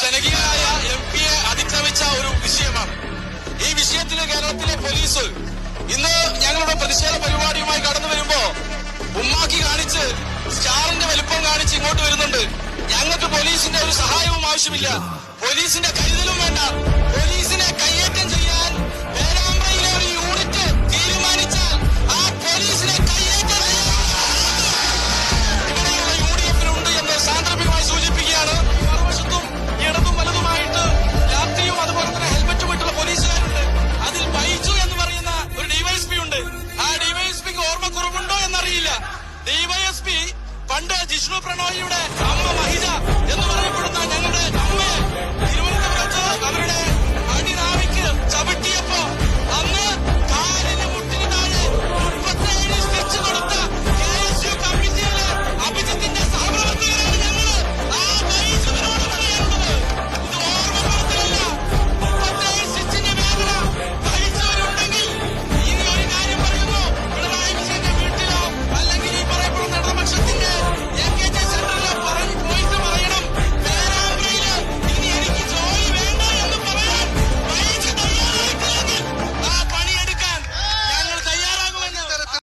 ജനകീയനായ MP-യെ അതിക്രമിച്ച ഒരു വിഷയമാണ്. ഈ വിഷയത്തിൽ കേരളത്തിലെ പോലീസ് ഇന്ന് ഞങ്ങളുടെ പ്രതിഷേധ പരിപാടിയുമായി കടന്നു വരുമ്പോ ഉമ്മാക്കി കാണിച്ച് സ്റ്റാറിന്റെ വലിപ്പം കാണിച്ച് ഇങ്ങോട്ട് വരുന്നുണ്ട്. ഞങ്ങൾക്ക് പോലീസിന്റെ ഒരു സഹായവും ആവശ്യമില്ല, പോലീസിന്റെ കരുതലും വേണ്ട.